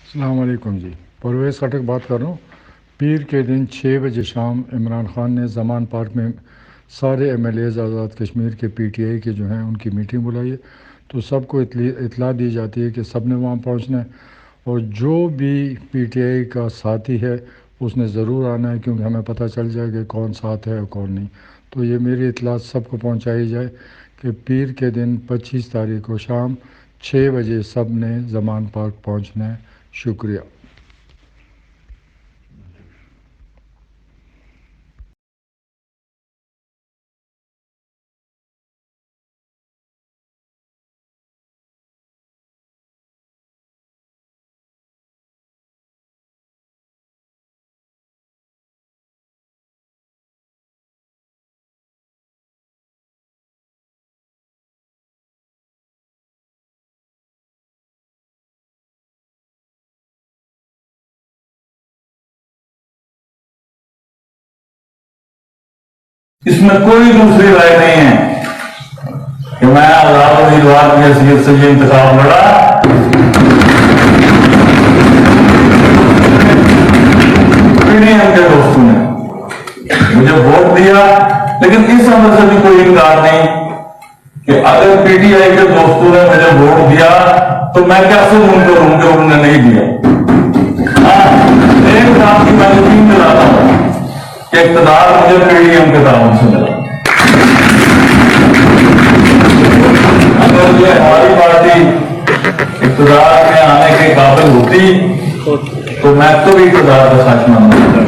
अस्सलाम वालेकुम जी। परवेज़ खटक बात कर रहा हूँ। पीर के दिन 6 बजे शाम इमरान खान ने ज़मान पार्क में सारे एमएलएज़ आज़ाद कश्मीर के पीटीआई के जो हैं उनकी मीटिंग बुलाई है। तो सबको इतला दी जाती है कि सब ने वहाँ पहुँचना है और जो भी पीटीआई का साथी है उसने ज़रूर आना है, क्योंकि हमें पता चल जाए कि कौन साथ है और कौन नहीं। तो ये मेरी इतला सबको पहुँचाई जाए कि पीर के दिन 25 तारीख को शाम 6 बजे सब ने ज़मान पार्क पहुँचना है। शुक्रिया। इसमें कोई दूसरी राय नहीं है कि मैं आजाद उम्मीदवार की हैसियत से ये इंतखाब लड़ा। पीडीएम के दोस्तों ने मुझे वोट दिया, लेकिन इस अमल से भी कोई इनकार नहीं कि अगर पीटीआई के दोस्तों ने मुझे वोट दिया तो मैं कैसे उनको हूं कि उन्होंने नहीं दिया। हाँ, एक बात की मैं यकीन दिलाता हूं कि इक़्तिदार मुझे पीडीएम के ताउन से मिला। अगर ये हमारी पार्टी इक़्तिदार में आने के काबिल होती तो मैं तो भी इक़्तिदार का साथ मानूंगा।